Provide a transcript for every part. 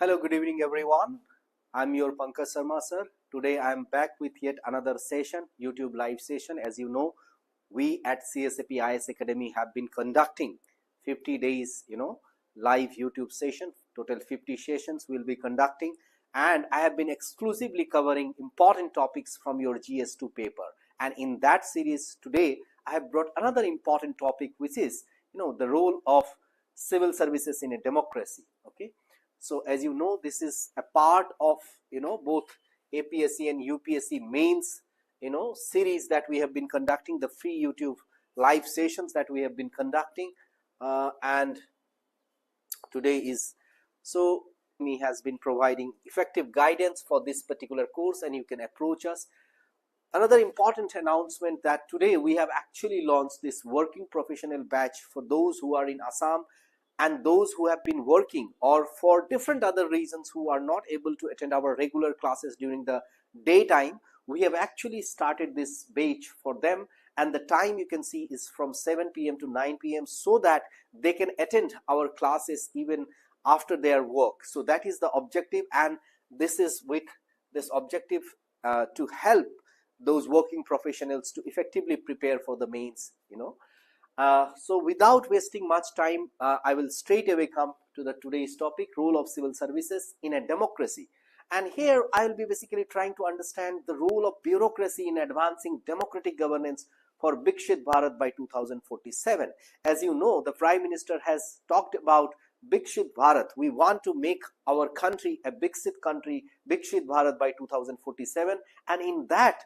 Hello, good evening everyone. I'm your Pankaj Sarma Sir. Today I'm back with yet another session, YouTube live session. As you know, we at CSAP IAS Academy have been conducting 50 days, live YouTube session. Total 50 sessions we'll be conducting, and I have been exclusively covering important topics from your GS2 paper. And in that series today, I have brought another important topic, which is, the role of civil services in a democracy. Okay. So as you know, this is a part of both APSC and UPSC mains series that we have been conducting, the free YouTube live sessions that we have been conducting, and today is so me has been providing effective guidance for this particular course, and you can approach us. Another important announcement that today we have actually launched this working professional batch for those who are in Assam and those who have been working or for different other reasons who are not able to attend our regular classes during the daytime. We have actually started this batch for them, and the time you can see is from 7 p.m. to 9 p.m. so that they can attend our classes even after their work. So that is the objective, and this is with this objective to help those working professionals to effectively prepare for the mains. So without wasting much time, I will straight away come to the today's topic, role of civil services in a democracy. And here I will be basically trying to understand the role of bureaucracy in advancing democratic governance for Viksit Bharat by 2047. As you know, the Prime Minister has talked about Viksit Bharat. We want to make our country a Viksit country, Viksit Bharat by 2047. And in that,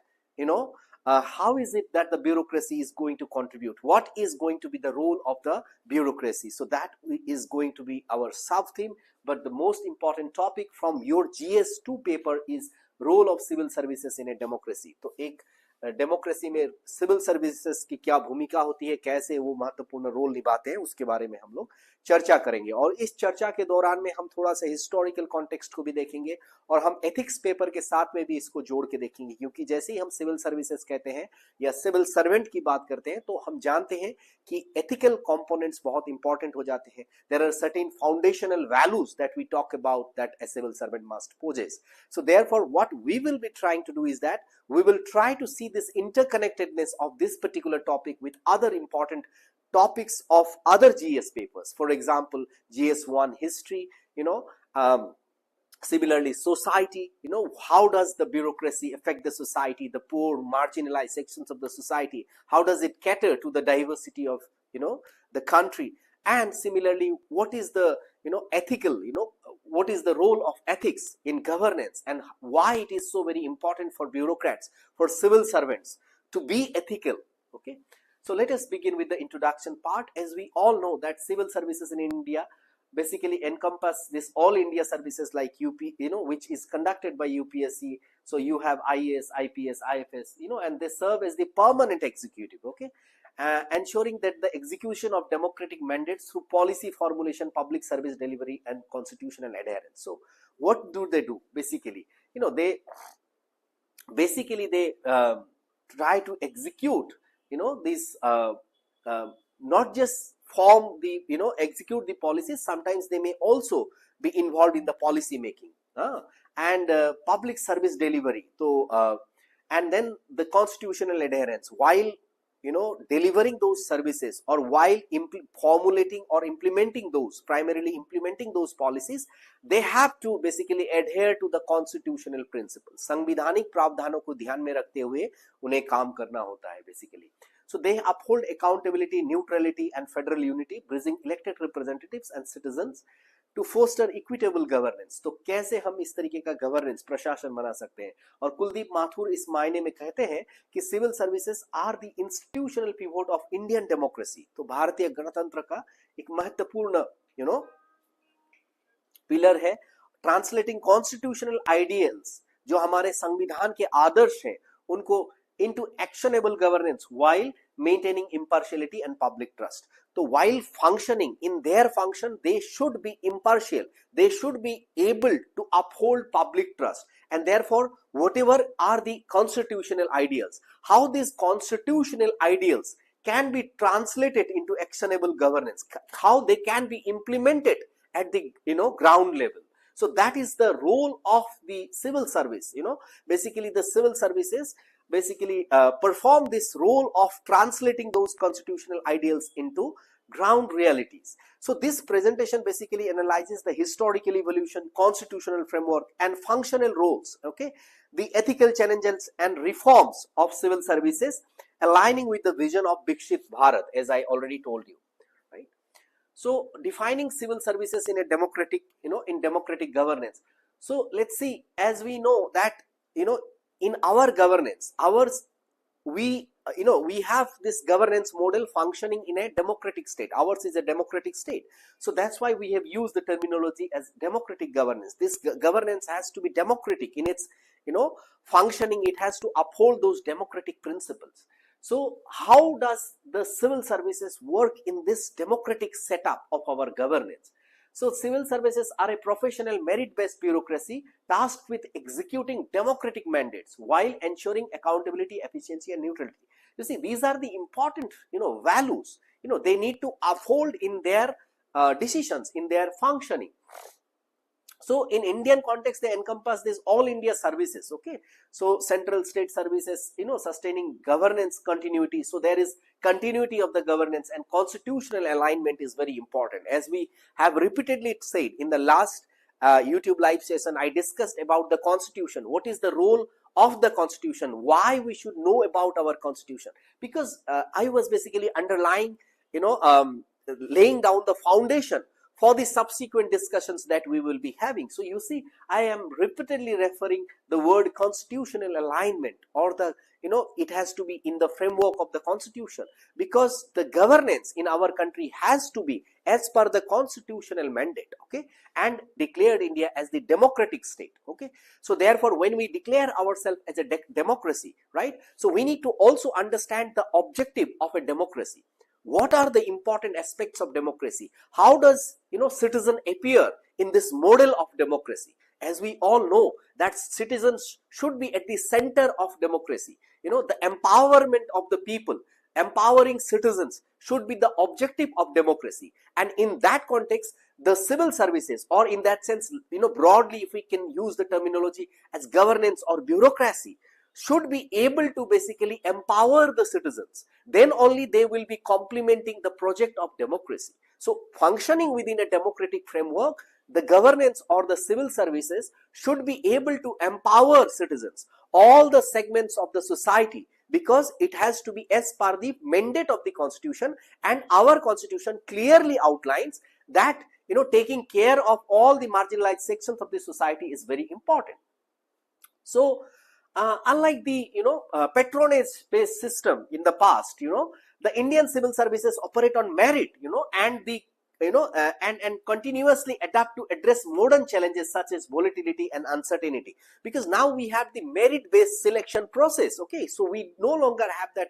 how is it that the bureaucracy is going to contribute? What is going to be the role of the bureaucracy? So that is going to be our sub-theme. But the most important topic from your GS2 paper is role of civil services in a democracy. तो एक democracy में civil services की क्या भूमिका होती है, कैसे वो महत्वपूर्ण रोल निभाते हैं, उसके बारे में हम लोग चर्चा करेंगे। और इस चर्चा के दौरान में हम थोड़ा सा हिस्टोरिकल कॉन्टेक्स्ट को भी देखेंगे और हम एथिक्स पेपर के साथ में भी इसको जोड़ के देखेंगे, क्योंकि जैसे ही हम सिविल सर्विसेज कहते हैं या सिविल सर्वेंट की बात करते हैं तो हम जानते हैं कि एथिकल कंपोनेंट्स बहुत इंपॉर्टेंट हो जाते हैं। There are certain foundational values that we talk about that a civil servant must possess. So therefore what we will be trying to do is that we will try to see this interconnectedness of this particular topic with other important topics of other GS papers. For example, GS1 history, similarly society, how does the bureaucracy affect the society, the poor, marginalized sections of the society? How does it cater to the diversity of, the country? And similarly, what is the, ethical, what is the role of ethics in governance, and why it is so very important for bureaucrats, for civil servants to be ethical. Okay. So let us begin with the introduction part. As we all know that civil services in India basically encompass this all India services like UP, which is conducted by UPSC. So you have IAS, IPS, IFS, and they serve as the permanent executive. Okay. Ensuring that the execution of democratic mandates through policy formulation, public service delivery, and constitutional adherence. So what do? Basically, they try to execute, these not just form the, execute the policies. Sometimes they may also be involved in the policy making and public service delivery. So and then the constitutional adherence while delivering those services, or while formulating or implementing those, primarily implementing those policies, they have to basically adhere to the constitutional principles. संविधानिक प्रावधानों को ध्यान में रखते हुए उन्हें काम करना होता है basically. So they uphold accountability, neutrality, and federal unity, bridging elected representatives and citizens to foster equitable governance. तो कैसे हम इस तरीके का गवर्नेंस, प्रशासन बना सकते हैं? और कुलदीप माथुर इस मायने में कहते हैं कि civil services are the institutional pivot of Indian democracy. तो भारतीय गणतंत्र का एक महत्वपूर्ण पिलर है, ट्रांसलेटिंग कॉन्स्टिट्यूशनल आइडियल्स, जो हमारे संविधान के आदर्श हैं, उनको into actionable governance while maintaining impartiality and public trust. So while functioning in their function, they should be impartial, they should be able to uphold public trust, and therefore whatever are the constitutional ideals, how these constitutional ideals can be translated into actionable governance, how they can be implemented at the ground level. So that is the role of the civil service. Basically the civil services basically perform this role of translating those constitutional ideals into ground realities. So this presentation basically analyzes the historical evolution, constitutional framework, and functional roles, okay, the ethical challenges and reforms of civil services, aligning with the vision of Viksit Bharat, as I already told you, right? So defining civil services in a democratic, in democratic governance. So let's see, as we know that, in our governance, we have this governance model functioning in a democratic state. Ours is a democratic state. So that's why we have used the terminology as democratic governance. This governance has to be democratic in its, functioning. It has to uphold those democratic principles. So how does the civil services work in this democratic setup of our governance? So civil services are a professional merit-based bureaucracy tasked with executing democratic mandates while ensuring accountability, efficiency, and neutrality. You see, these are the important, values, they need to uphold in their decisions, in their functioning. So in Indian context, they encompass this all India services, okay. So central state services, sustaining governance continuity. So there is continuity of the governance, and constitutional alignment is very important. As we have repeatedly said in the last YouTube live session, I discussed about the constitution. What is the role of the constitution? Why we should know about our constitution? Because I was basically underlying, laying down the foundation for the subsequent discussions that we will be having. So you see, I am repeatedly referring the word constitutional alignment, or the, it has to be in the framework of the constitution, because the governance in our country has to be as per the constitutional mandate, okay, and declared India as the democratic state, okay. So therefore, when we declare ourselves as a democracy, right, so we need to also understand the objective of a democracy. What are the important aspects of democracy? How does, citizen appear in this model of democracy? As we all know that citizens should be at the center of democracy. The empowerment of the people, empowering citizens should be the objective of democracy. And in that context, the civil services, or in that sense, broadly, if we can use the terminology as governance or bureaucracy, should be able to basically empower the citizens. Then only they will be complementing the project of democracy. So functioning within a democratic framework, the governance or the civil services should be able to empower citizens, all the segments of the society, because it has to be as per the mandate of the constitution. And our constitution clearly outlines that, taking care of all the marginalized sections of the society is very important. So unlike the patronage-based system in the past, the Indian civil services operate on merit, and the and continuously adapt to address modern challenges such as volatility and uncertainty. Because now we have the merit-based selection process, okay, so we no longer have that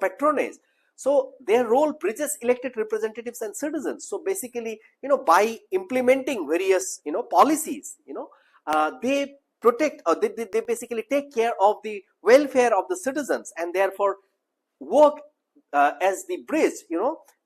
patronage. So their role bridges elected representatives and citizens. So basically, by implementing various policies, they protect, or they basically take care of the welfare of the citizens, and therefore work as the bridge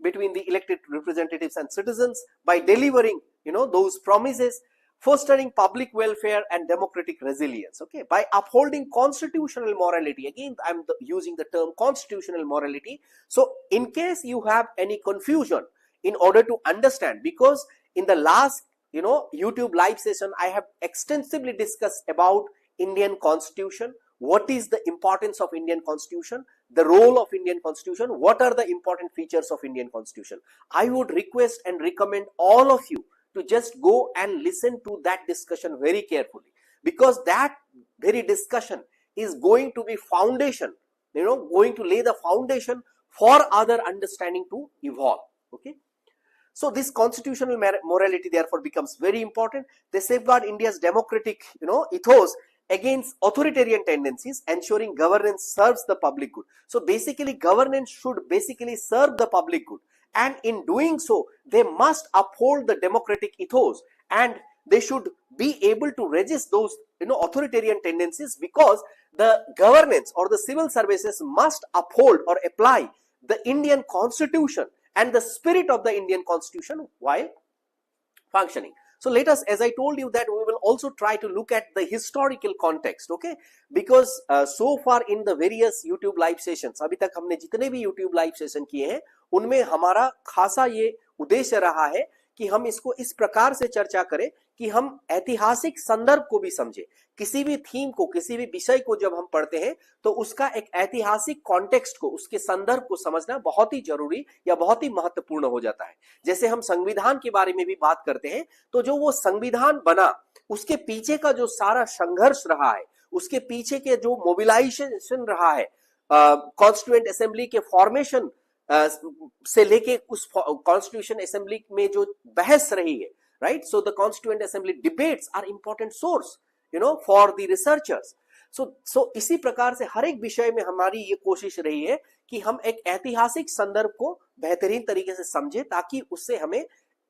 between the elected representatives and citizens by delivering those promises, fostering public welfare and democratic resilience, okay, by upholding constitutional morality. Again, I'm using the term constitutional morality. So in case you have any confusion, in order to understand, because in the last YouTube live session, I have extensively discussed about Indian Constitution, what is the importance of Indian Constitution, the role of Indian Constitution, what are the important features of Indian Constitution. I would request and recommend all of you to just go and listen to that discussion very carefully, because that very discussion is going to be foundation, going to lay the foundation for other understanding to evolve, okay. So this constitutional morality therefore becomes very important. They safeguard India's democratic, ethos against authoritarian tendencies, ensuring governance serves the public good. So basically, governance should basically serve the public good, and in doing so, they must uphold the democratic ethos, and they should be able to resist those authoritarian tendencies, because the governance or the civil services must uphold or apply the Indian Constitution and the spirit of the Indian Constitution while functioning. So let us, as I told you, that we will also try to look at the historical context, okay? Because so far in the various YouTube live sessions, अभी तक हमने जितने भी YouTube live session किए हैं उनमें हमारा खासा ये उद्देश्य रहा है कि हम इसको इस प्रकार से चर्चा करें कि हम ऐतिहासिक संदर्भ को भी समझें। किसी भी थीम को, किसी भी विषय को जब हम पढ़ते हैं तो उसका एक ऐतिहासिक कॉन्टेक्स्ट को, उसके संदर्भ को समझना बहुत ही जरूरी या बहुत ही महत्वपूर्ण हो जाता है। जैसे हम संविधान के बारे में भी बात करते हैं तो जो वो संविधान बना उसके पीछे का जो सारा संघर्ष रहा है, उसके पीछे के जो मोबिलाइजेशन रहा है, कॉन्स्टिट्यूएंट असेंबली के फॉर्मेशन से लेके उस कॉन्स्टिट्यूशन असेंबली में जो बहस रही है, right? So the constituent assembly debates are important source, you know, for the researchers. So इसी प्रकार से हर एक विषय में हमारी ये कोशिश रही है कि हम एक ऐतिहासिक संदर्भ को बेहतरीन तरीके से समझे ताकि उससे हमें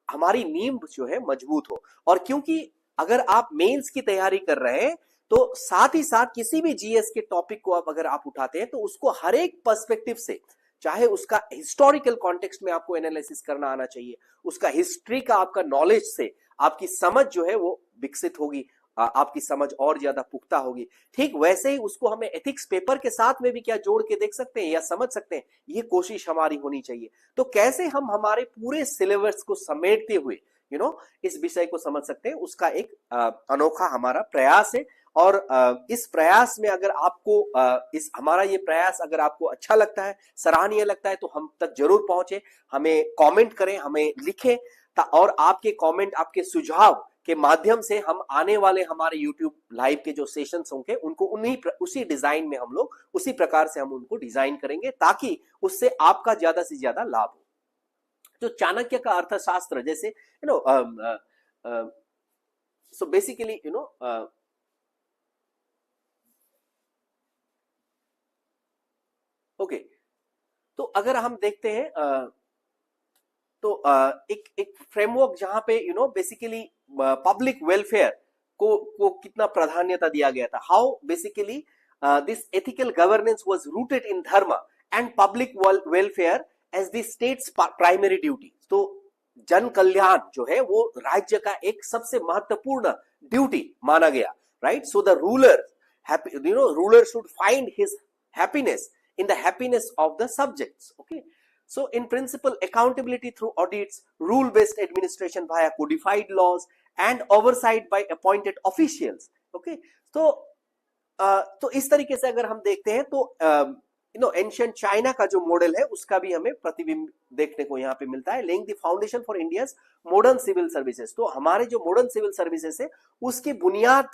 हमारी नींव जो है मजबूत हो। और क्योंकि अगर आप मेंस की तैयारी कर रहे हैं तो साथ ही साथ किसी भी जीएस के टॉपिक को अगर आप उठाते हैं तो उसको हर एक पर्सपेक्टिव से, चाहे उसका हिस्टोरिकल कॉन्टेक्स्ट में आपको एनालिसिस करना आना चाहिए, उसका हिस्ट्री का आपका नॉलेज से आपकी समझ जो है वो विकसित होगी, आपकी समझ और ज्यादा पुख्ता होगी। ठीक वैसे ही उसको हमें एथिक्स पेपर के साथ में भी क्या जोड़ के देख सकते हैं या समझ सकते हैं, ये कोशिश हमारी होनी चाहिए। तो कैसे हम हमारे पूरे सिलेबस को समेटते हुए इस विषय को समझ सकते हैं, उसका एक अनोखा हमारा प्रयास है। और इस प्रयास में अगर आपको इस हमारा ये प्रयास अगर आपको अच्छा लगता है, सराहनीय लगता है, तो हम तक जरूर पहुंचे, हमें कमेंट करें, हमें लिखें, और आपके कमेंट, आपके सुझाव के माध्यम से हम आने वाले हमारे YouTube लाइव के जो सेशंस होंगे उनको उसी डिजाइन में हम लोग उसी प्रकार से हम उनको डिजाइन करेंगे ताकि उससे आपका ज्यादा से ज्यादा लाभ हो। जो चाणक्य का अर्थशास्त्र, जैसे सो बेसिकली ओके, तो अगर हम देखते हैं तो एक फ्रेमवर्क जहां पे बेसिकली पब्लिक वेलफेयर को कितना प्राधान्यता दिया गया था, how basically this ethical governance was rooted in dharma and public welfare as the state's primary duty. तो जन कल्याण जो है वो राज्य का एक सबसे महत्वपूर्ण ड्यूटी माना गया, right? So the ruler should find his happiness in the happiness of the subjects, okay? So in principle, accountability through audits, rule based administration via codified laws and oversight by appointed officials, okay? तो इस तरीके से अगर हम देखते हैं तो ancient China का जो मॉडल है उसका भी हमें प्रतिबिंब देखने को यहाँ पे मिलता है। Laying the foundation for India's modern civil services, तो हमारे जो मॉडर्न सिविल सर्विसेज है उसकी बुनियाद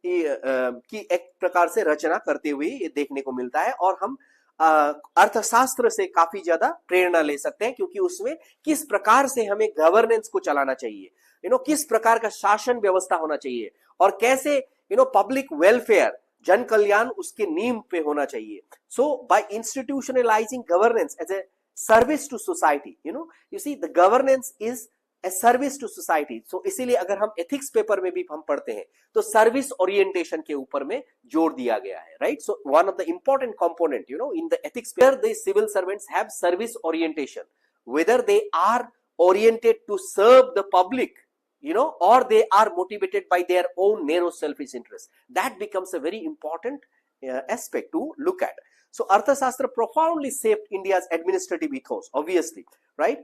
की एक प्रकार से रचना करते हुए ये देखने को मिलता है। और हम अर्थशास्त्र से काफी ज्यादा प्रेरणा ले सकते हैं क्योंकि उसमें किस प्रकार से हमें गवर्नेंस को चलाना चाहिए, किस प्रकार का शासन व्यवस्था होना चाहिए और कैसे पब्लिक वेलफेयर, जन कल्याण उसके नींव पे होना चाहिए। So by institutionalising governance as a service to society, you see the governance is a service to society. So इसीलिए अगर हम एथिक्स पेपर में भी हम पढ़ते हैं तो सर्विस ओरिएंटेशन के ऊपर में जोर दिया गया है, right? So one of the important component in the ethics paper, the civil servants have service orientation, whether they are oriented to serve the public, or they are motivated by their own narrow selfish interest. That becomes a very important aspect to look at. So Arthashastra profoundly shaped India's administrative ethos, obviously, right?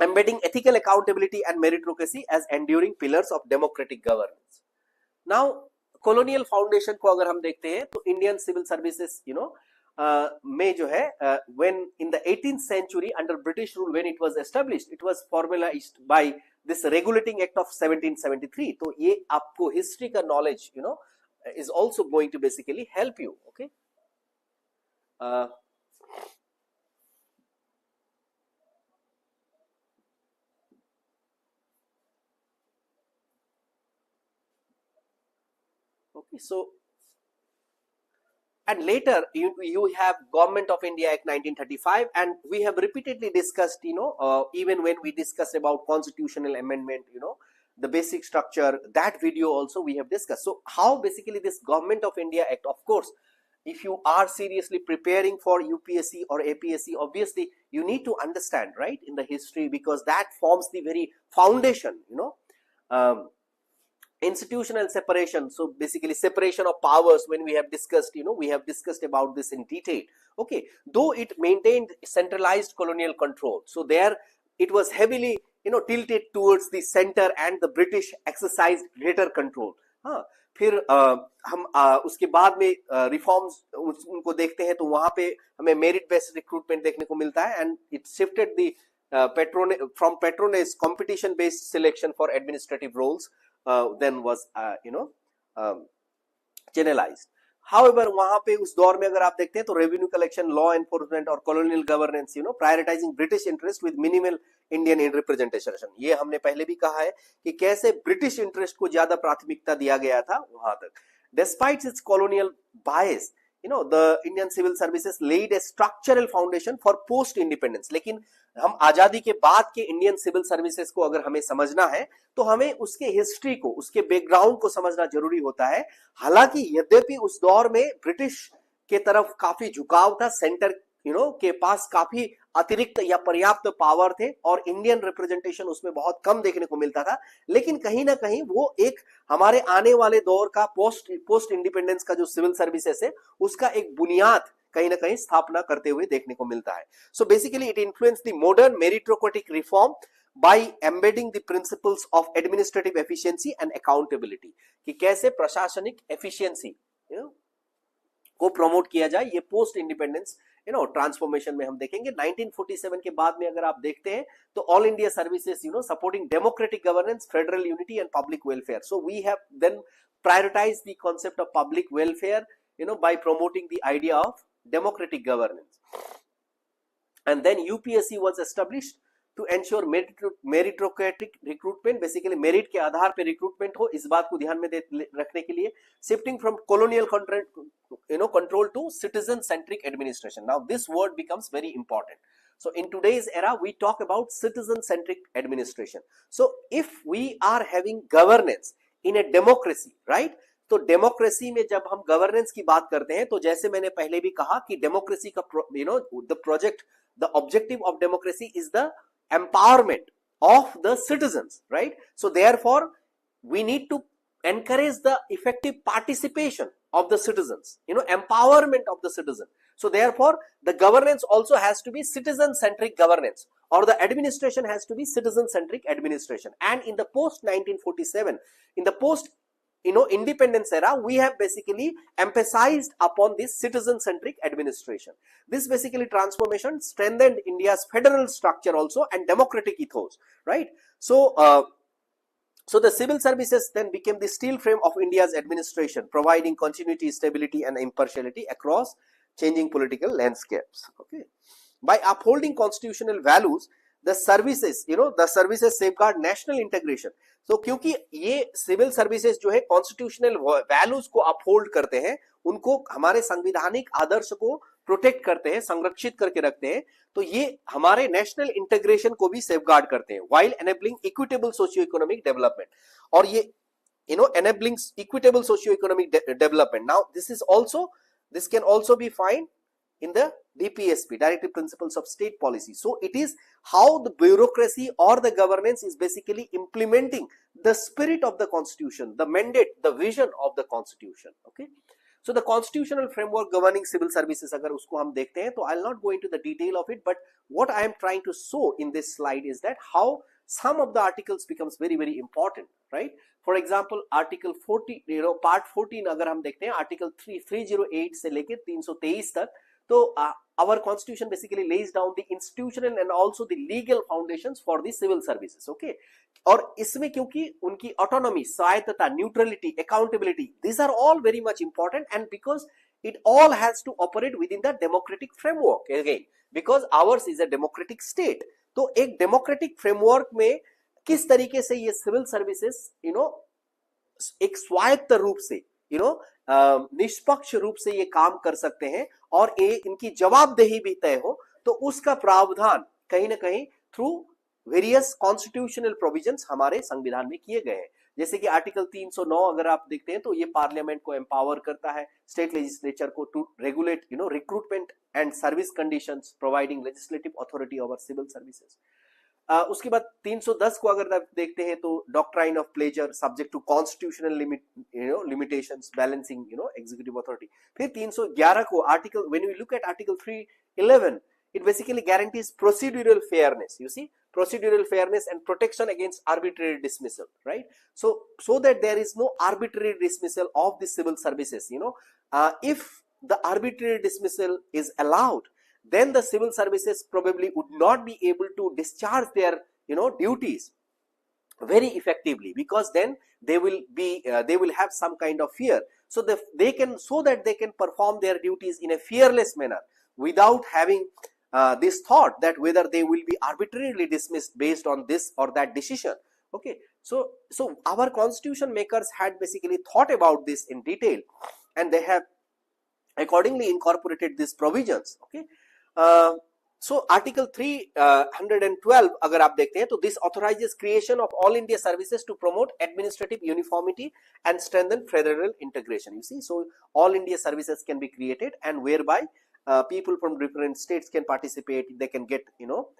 Embedding ethical accountability and meritocracy as enduring pillars of democratic governance. Now, colonial foundation को अगर हम देखते हैं तो Indian civil services, में जो है when in the 18th century under British rule, when it was established, it was formalized by this regulating act of 1773. तो ये आपको history का knowledge is also going to basically help you, okay? Okay, so and later you have Government of India Act 1935, and we have repeatedly discussed, even when we discussed about constitutional amendment, the basic structure, that video also we have discussed. So how basically this Government of India Act, of course, if you are seriously preparing for UPSC or APSC, obviously you need to understand, right, in the history, because that forms the very foundation, institutional separation, so basically separation of powers, when we have discussed, we have discussed about this in detail. Okay, though it maintained centralized colonial control, so there it was heavily tilted towards the center and the British exercised greater control. हाँ, फिर हम उसके बाद में reforms उनको देखते हैं तो वहां पे हमें मेरिट बेस्ड रिक्रूटमेंट देखने को मिलता है, and it shifted the from patronage competition based selection for administrative roles then was generalized. However, वहां पे उस दौर में अगर आप देखते हैं तो रेवेन्यू कलेक्शन, लॉ एनफोर्समेंट और colonial governance, prioritising British interest with minimal Indian in representation. ये हमने पहले भी कहा है कि कैसे ब्रिटिश इंटरेस्ट को ज्यादा प्राथमिकता दिया गया था वहां तक. Despite its colonial bias, the Indian civil services laid a structural foundation for post independence. लेकिन हम आजादी के बाद के इंडियन सिविल सर्विसेज को अगर हमें समझना है तो हमें उसके हिस्ट्री को, उसके बैकग्राउंड को समझना जरूरी होता है. हालांकि यद्यपि उस दौर में ब्रिटिश के तरफ काफी झुकाव था, सेंटर के पास काफी अतिरिक्त या पर्याप्त पावर थे और इंडियन रिप्रेजेंटेशन उसमें बहुत कम देखने को मिलता था, लेकिन कहीं ना कहीं वो एक हमारे आने वाले दौर का पोस्ट इंडिपेंडेंस का जो सिविल सर्विसेज है उसका एक बुनियाद कहीं ना कहीं स्थापना करते हुए देखने को मिलता है. So basically it influence the modern meritocratic reform by embedding the principles of administrative efficiency and accountability, कि कैसे प्रशासनिक एफिशिएंसी को प्रमोट किया जाए. ये पोस्ट इंडिपेंडेंस ट्रांसफॉर्मेशन में हम देखेंगे. 1947 के बाद में अगर आप देखते हैं तो all India services supporting democratic governance, federal unity and public welfare. So we have then prioritize the concept of public welfare by promoting the idea of democratic governance. And then UPSC was established to ensure meritocratic recruitment, basically merit के आधार पे recruitment हो, इस बात को ध्यान में रखने के लिए. Shifting from colonial control to citizen centric administration. Now this word becomes very important. So in today's era we talk about citizen centric administration. So if we are having governance in a democracy, right, तो democracy में जब हम governance की बात करते हैं तो जैसे मैंने पहले भी कहा कि डेमोक्रेसी का the objective of democracy is the empowerment of the citizens, right? So therefore we need to encourage the effective participation of the citizens, empowerment of the citizen. So therefore the governance also has to be citizen centric governance, or the administration has to be citizen centric administration. And in the post 1947, in the post independence era, we have basically emphasized upon this citizen centric administration. This basically transformation strengthened India's federal structure also and democratic ethos, right? So so the civil services then became the steel frame of India's administration, providing continuity, stability and impartiality across changing political landscapes. Okay, by upholding constitutional values, the services safeguard national integration. So क्योंकि ये civil services जो है constitutional values को uphold करते हैं, उनको हमारे संवैधानिक आदर्श को प्रोटेक्ट करते हैं, संरक्षित करके रखते हैं, तो ये हमारे नेशनल इंटीग्रेशन को भी सेफगार्ड करते हैं, while enabling equitable socio-economic development. और ये enabling equitable socio-economic development. Now this can also be found in the DPSP, Directive Principles of State Policy. So it is how the bureaucracy or the governance is basically implementing the spirit of the constitution, the mandate, the vision of the constitution. Okay, so the constitutional framework governing civil services, अगर उसको हम देखते हैं तो I'll not go into the detail of it, but what I am trying to show in this slide is that how some of the articles becomes very very important, right? For example, article 40, part 14 अगर हम देखते हैं, article 308 से लेके 323 तक, तो our constitution basically lays down the institutional and also the legal foundations for the civil services. Okay, और इसमें क्योंकि उनकी autonomy, स्वायत्तता, neutrality, accountability, these are all very much important, and because it all has to operate within the democratic framework, again because ours is a democratic state. तो एक democratic framework में किस तरीके से ये civil services एक स्वायत्त रूप से निष्पक्ष रूप से ये काम कर सकते हैं और इनकी जवाबदेही भी तय हो, तो उसका प्रावधान कहीं ना कहीं थ्रू वेरियस कॉन्स्टिट्यूशनल प्रोविजंस हमारे संविधान में किए गए हैं. जैसे कि आर्टिकल 309 अगर आप देखते हैं तो ये पार्लियामेंट को एम्पावर करता है, स्टेट लेजिस्लेचर को to regulate recruitment and service conditions, providing legislative authority over civil services. उसके बाद 310 को अगर आप देखते हैं तो doctrine of pleasure subject to constitutional limitations balancing executive authority. फिर 311 को article, when we look at article 311, it basically guarantees procedural fairness, you see, procedural fairness and protection against arbitrary dismissal, right? So that there is no arbitrary dismissal of the civil services, if the arbitrary dismissal is allowed, then the civil services probably would not be able to discharge their duties very effectively, because then they will have some kind of fear, so that they can perform their duties in a fearless manner without having this thought that whether they will be arbitrarily dismissed based on this or that decision. Okay, so our constitution makers had basically thought about this in detail, and they have accordingly incorporated these provisions. Okay, so article 312 अगर आप देखते हैं तो this authorizes creation of all India services to promote administrative uniformity and strengthen federal integration. You see, so all India services can be created, and whereby people from different states can participate. They can get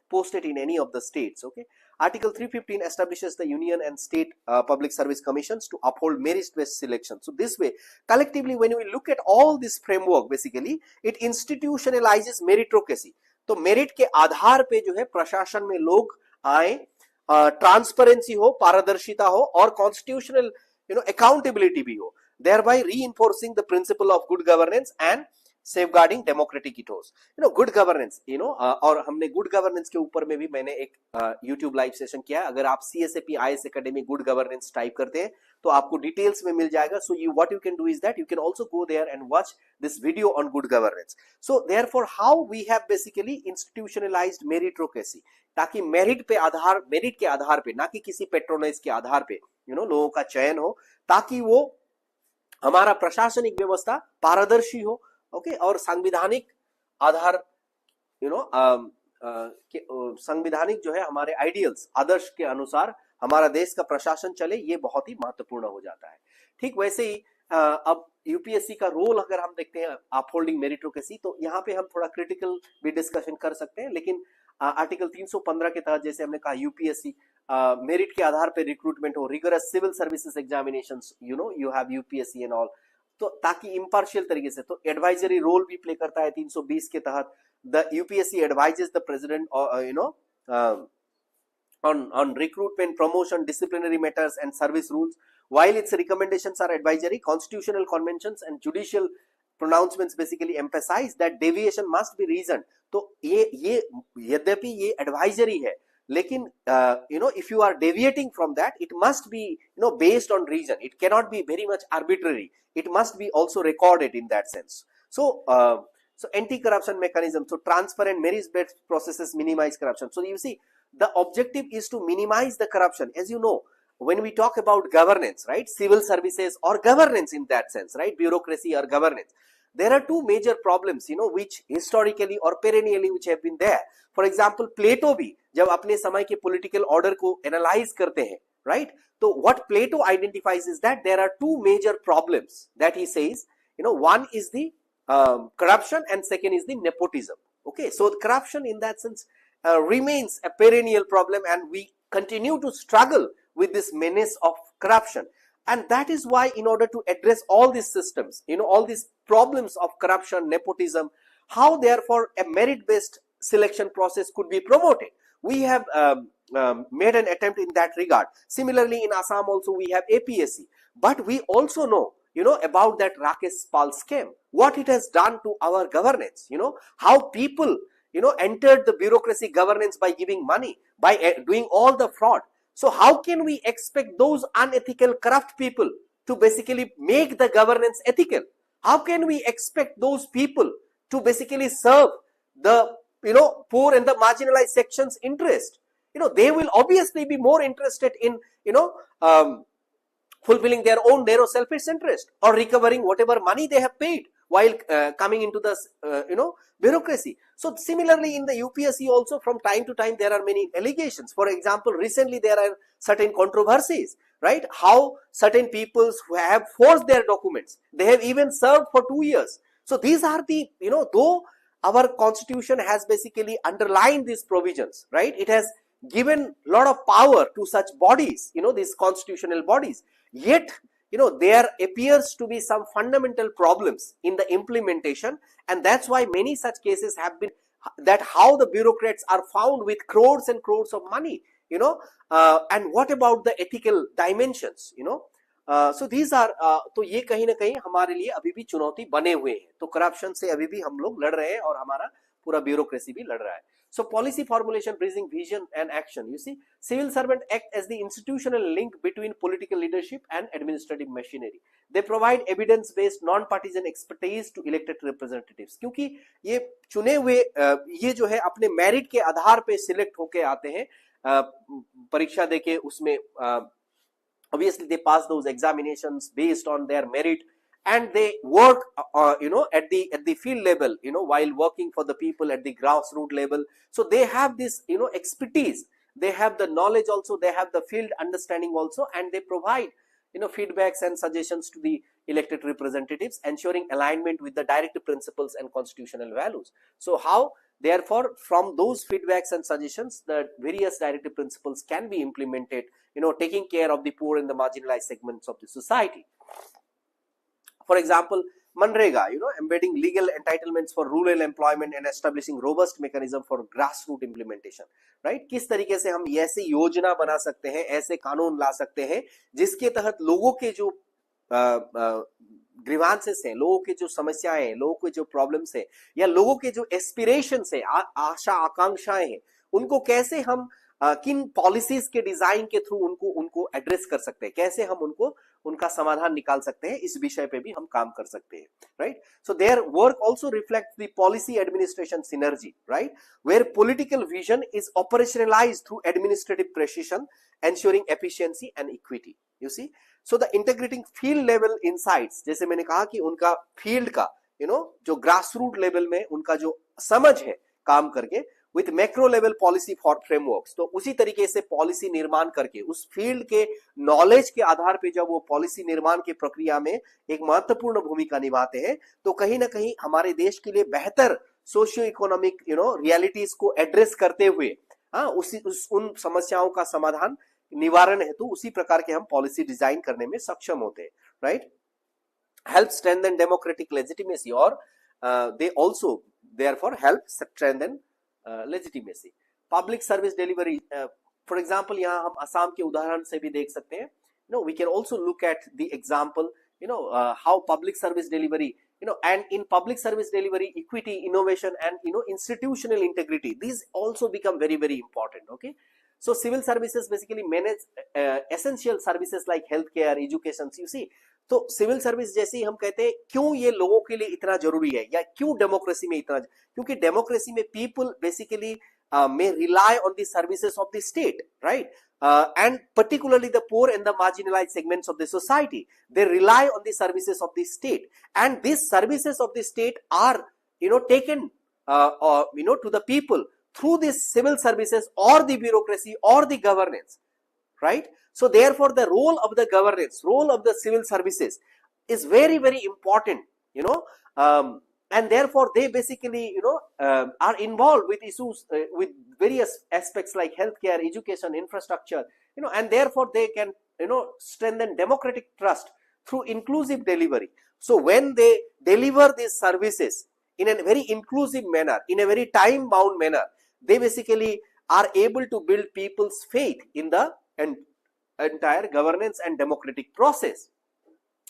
posted in any of the states. Okay, article 315 establishes the union and state public service commissions to uphold merit based selection. So this way, collectively, when we look at all this framework, basically it institutionalizes meritocracy. तो merit के आधार पे जो है प्रशासन में लोग आए, transparency हो, पारदर्शिता हो, और कॉन्स्टिट्यूशनल अकाउंटेबिलिटी भी हो, thereby reinforcing the principle of good governance and safeguarding democratic ethos. Good governance, और हमने good governance के ऊपर में भी मैंने एक YouTube लाइव सेशन किया है. अगर आप CSAP IAS Academy good governance type करते हैं तो आपको डिटेल्स में मिल जाएगा. So what you can do is that you can also go there and watch this video on good governance. So therefore, how we have basically institutionalized meritocracy, ताकि merit के आधार पे, ना कि किसी पेट्रोनाइज के आधार पे लोगों का चयन हो, ताकि वो हमारा प्रशासनिक व्यवस्था पारदर्शी हो. ओके, और संवैधानिक आधार संवैधानिक जो है हमारे आइडियल्स, आदर्श के अनुसार हमारा देश का प्रशासन चले, ये बहुत ही महत्वपूर्ण हो जाता है. ठीक वैसे ही अब यूपीएससी का रोल अगर हम देखते हैं अपहोल्डिंग मेरिटोक्रेसी, तो यहाँ पे हम थोड़ा क्रिटिकल भी डिस्कशन कर सकते हैं. लेकिन आर्टिकल 315 के तहत जैसे हमने कहा यूपीएससी मेरिट के आधार पे रिक्रूटमेंट हो, rigorous civil services examinations, you have UPSC and all, तो ताकि इम्पार्शियल तरीके से, तो एडवाइजरी रोल भी प्ले करता है 320 के तहत. The UPSC advises the president on recruitment, promotion, disciplinary matters and service rules. While its recommendations are advisory, constitutional conventions and judicial pronouncements basically emphasize that deviation must be reasoned. तो ये यद्यपि ये advisory है, लेकिन if you are deviating from that, it must be based on reason. It cannot be very much arbitrary. It must be also recorded in that sense. So anti-corruption mechanism, so transparent merit-based processes minimize corruption. So you see, the objective is to minimize the corruption. As you know, when we talk about governance, right, civil services or governance in that sense, right, bureaucracy or governance, there are two major problems, which historically or perennially which have been there. For example, Plato भी जब अपने समय के political order को analyze करते हैं, right, so what Plato identifies is that there are two major problems that he says, one is the corruption and second is the nepotism. Okay, so corruption in that sense remains a perennial problem, and we continue to struggle with this menace of corruption. And that is why, in order to address all these systems, all these problems of corruption, nepotism, how therefore a merit-based selection process could be promoted, we have made an attempt in that regard. Similarly, in Assam also we have APSC, but we also know about that Rakesh Pal scam, what it has done to our governance, how people entered the bureaucracy governance by giving money, by doing all the fraud. So how can we expect those unethical, corrupt people to basically make the governance ethical? How can we expect those people to basically serve the poor and the marginalized sections' interest? They will obviously be more interested in fulfilling their own narrow selfish interest or recovering whatever money they have paid while coming into the bureaucracy. So similarly in the UPSC also, from time to time there are many allegations. For example, recently there are certain controversies, right? How certain peoples who have forged their documents, they have even served for 2 years. So these are the, though our constitution has basically underlined these provisions, right? It has given a lot of power to such bodies, these constitutional bodies. Yet, there appears to be some fundamental problems in the implementation, and that's why many such cases have been, that how the bureaucrats are found with crores and crores of money, and what about the ethical dimensions, so these are, तो ये कहीं ना कहीं हमारे लिए अभी भी चुनौती बने हुए हैं. तो करप्शन से अभी भी हम लोग लड़ रहे हैं और हमारा पूरा ब्यूरोक्रेसी भी लड़ रहा है. So policy formulation, bridging vision and action. You see, civil servant act as the institutional link between political leadership and administrative machinery. They provide evidence-based, non-partisan expertise to elected representatives. क्योंकि ये चुने हुए ये जो है अपने मेरिट के आधार पे सिलेक्ट होके आते हैं, परीक्षा देके उसमें obviously they pass those examinations based on their merit, and they work at the field level, while working for the people at the grassroots level. So they have this expertise, they have the knowledge also, they have the field understanding also, and they provide feedbacks and suggestions to the elected representatives, ensuring alignment with the directive principles and constitutional values. So how, therefore, from those feedbacks and suggestions, the various directive principles can be implemented, taking care of the poor and the marginalized segments of the society. For example, Manrega, embedding legal entitlements for rural employment and establishing robust mechanism for grassroots implementation, right? किस तरीके से हम ऐसी योजना बना सकते हैं, ऐसे कानून ला सकते हैं जिसके तहत लोगों के जो ग्रीवांसेस हैं, लोगों के जो समस्याएं हैं, लोगों के जो प्रॉब्लम्स हैं, या लोगों के जो एस्पिरेशंस हैं, आशा आकांक्षाएं हैं, उनको कैसे हम किन पॉलिसीज के डिजाइन के थ्रू उनको एड्रेस कर सकते हैं, कैसे हम उनका समाधान निकाल सकते हैं, इस विषय पे भी हम काम कर सकते हैं, right? So their work also reflects the policy administration synergy, right, where political vision is operationalised through administrative precision, ensuring efficiency and equity. You see, so the integrating field level insights, जैसे मैंने कहा कि उनका field का जो grassroot level में उनका जो समझ है काम करके, with macro level policy for frameworks, तो उसी तरीके से पॉलिसी निर्माण करके उस फील्ड के नॉलेज के आधार पे जब वो पॉलिसी निर्माण की प्रक्रिया में एक महत्वपूर्ण भूमिका निभाते हैं, तो कहीं ना कहीं हमारे देश के लिए बेहतर सोशियो इकोनॉमिक रियलिटीज को एड्रेस करते हुए उन समस्याओं का समाधान निवारण हेतु उसी प्रकार के हम पॉलिसी डिजाइन करने में सक्षम होते हैं, right? Help strengthen democratic legitimacy, और they also therefore help strengthen legitimacy. Public service delivery, for example, यहाँ हम असम के उदाहरण से भी देख सकते हैं. We can also look at the example, how public service delivery, and in public service delivery, equity, innovation, and institutional integrity, these also become very, very important. Okay, so civil services basically manage essential services like healthcare, education. You see, तो civil service जैसे ही हम कहते हैं क्यों ये लोगों के लिए इतना जरूरी है, या क्यों डेमोक्रेसी में इतना, क्योंकि डेमोक्रेसी में people basically may rely on the services of the state, right? And particularly the poor and the marginalized segments of the society, they rely on the services of the state, and these services of the state are taken to the people through these civil services or the bureaucracy or the governance, right? So therefore the role of the governance, role of the civil services is very, very important, and therefore they basically are involved with issues with various aspects like healthcare, education, infrastructure, and therefore they can strengthen democratic trust through inclusive delivery. So when they deliver these services in a very inclusive manner, in a very time bound manner, they basically are able to build people's faith in the entire governance and democratic process.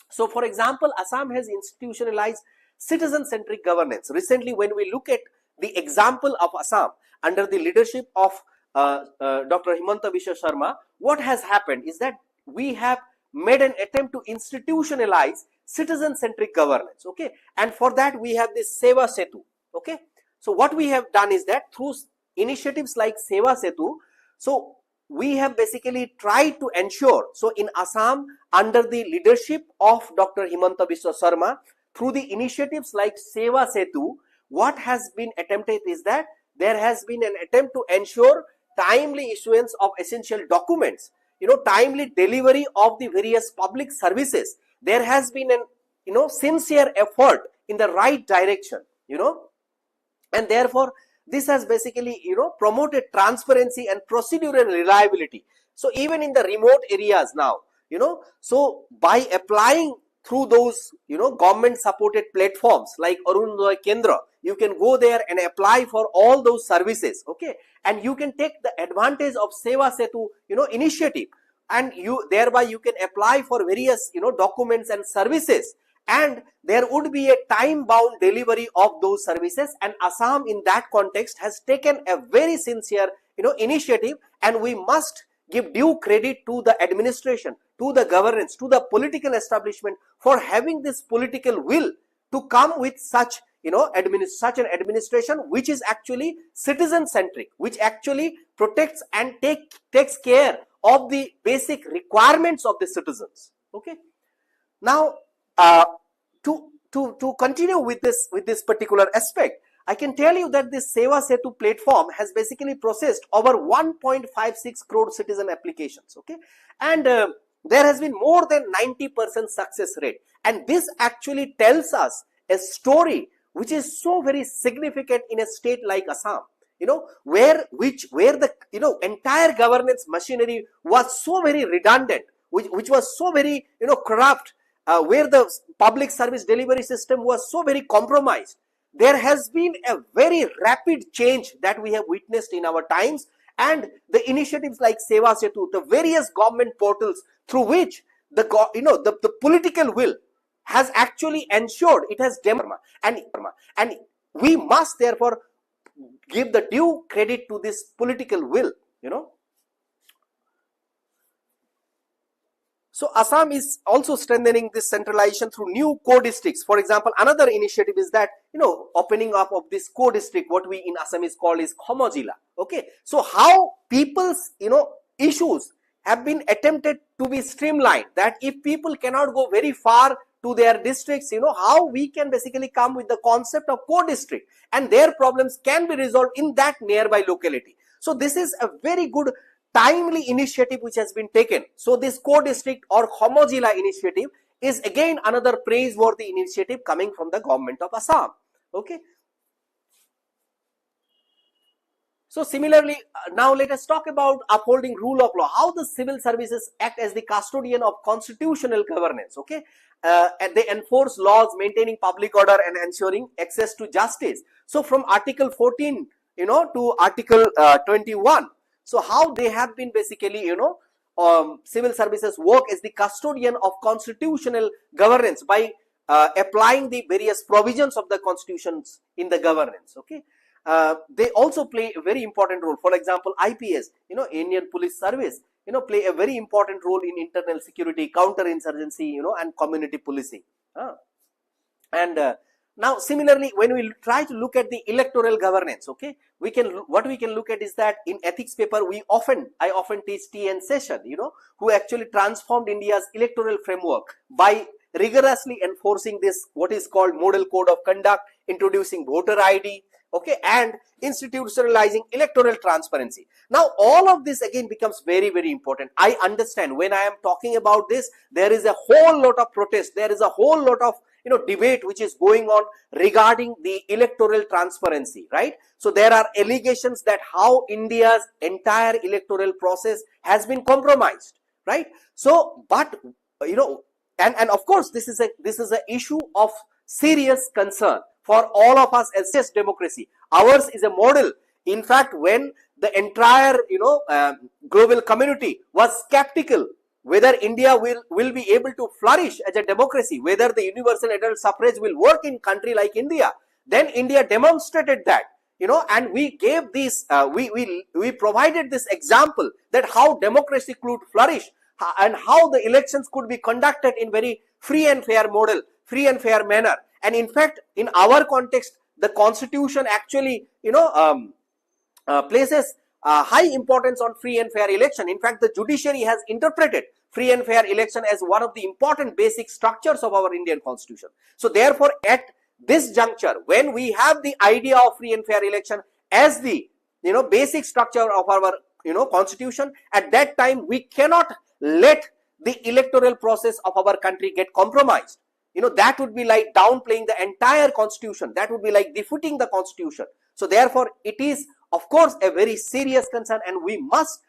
So for example, Assam has institutionalized citizen-centric governance. Recently, when we look at the example of Assam under the leadership of Dr. Himanta Biswa Sharma, what has happened is that we have made an attempt to institutionalize citizen-centric governance, okay? And for that, we have this Seva Setu, okay? So what we have done is that through initiatives like Seva Setu, so we have basically tried to ensure, so in Assam, under the leadership of Dr. Himanta Biswa Sharma, through the initiatives like Seva Setu, what has been attempted is that there has been an attempt to ensure timely issuance of essential documents, timely delivery of the various public services. There has been an sincere effort in the right direction, and therefore this has basically, promoted transparency and procedural reliability. So even in the remote areas now, so by applying through those, government supported platforms like Arunodaya Kendra, you can go there and apply for all those services, okay, and you can take the advantage of Seva Setu, initiative, and thereby you can apply for various, documents and services, and there would be a time bound delivery of those services. And Assam in that context has taken a very sincere, initiative, and we must give due credit to the administration, to the governance, to the political establishment for having this political will to come with such, such an administration which is actually citizen centric, which actually protects and takes care of the basic requirements of the citizens. Okay. Now, to continue with this particular aspect, I can tell you that this Seva Setu platform has basically processed over 1.56 crore citizen applications. Okay, and there has been more than 90% success rate, and this actually tells us a story which is so very significant in a state like Assam. Where the entire governance machinery was so very redundant, which was so very corrupt, where the public service delivery system was so very compromised. There has been a very rapid change that we have witnessed in our times, and the initiatives like Seva Setu, the various government portals through which the political will has actually ensured it has and we must therefore give the due credit to this political will. So Assam is also strengthening this centralization through new co-districts. For example, another initiative is that, opening up of this co-district, what we in Assam is called is Khomojila. Okay. So how people's, issues have been attempted to be streamlined, that if people cannot go very far to their districts, how we can basically come with the concept of co-district, and their problems can be resolved in that nearby locality. So this is a very good timely initiative which has been taken. So this co-district or Khomojila initiative is again another praiseworthy initiative coming from the government of Assam. Okay. So similarly, now let us talk about upholding rule of law, how the civil services act as the custodian of constitutional governance. Okay, and they enforce laws, maintaining public order and ensuring access to justice. So from Article 14, to Article 21. So how they have been basically, civil services work as the custodian of constitutional governance by applying the various provisions of the constitutions in the governance. Okay. They also play a very important role. For example, IPS, Indian Police Service, play a very important role in internal security, counter-insurgency, and community policing. Now similarly, when we try to look at the electoral governance, okay, what we can look at is that in ethics paper I often teach TN Session, who actually transformed India's electoral framework by rigorously enforcing this what is called model code of conduct, introducing voter ID, okay, and institutionalizing electoral transparency. Now all of this again becomes very, very important. I understand when I am talking about this, there is a whole lot of protest, there is a whole lot of debate which is going on regarding the electoral transparency, right? So there are allegations that how India's entire electoral process has been compromised, right? So, but and of course this is a issue of serious concern for all of us as democracy. Ours is a model. In fact, when the entire global community was skeptical whether India will be able to flourish as a democracy, whether the universal adult suffrage will work in country like India, then India demonstrated that, and we gave this, we provided this example that how democracy could flourish and how the elections could be conducted in very free and fair model, free and fair manner. And in fact, in our context, the constitution actually, places high importance on free and fair election. In fact, the judiciary has interpreted free and fair election as one of the important basic structures of our Indian constitution. So therefore, at this juncture, when we have the idea of free and fair election as the basic structure of our constitution, at that time we cannot let the electoral process of our country get compromised. that would be like downplaying the entire constitution. That would be like defeating the constitution. So therefore it is of course a very serious concern, and we must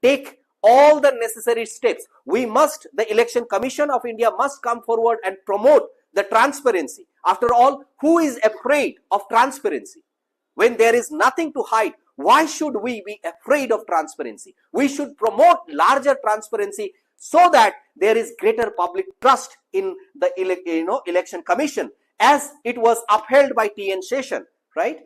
take all the necessary steps. The Election Commission of India must come forward and promote the transparency. After all, who is afraid of transparency? When there is nothing to hide, why should we be afraid of transparency? We should promote larger transparency so that there is greater public trust in the Election Commission, as it was upheld by T.N. Session, right?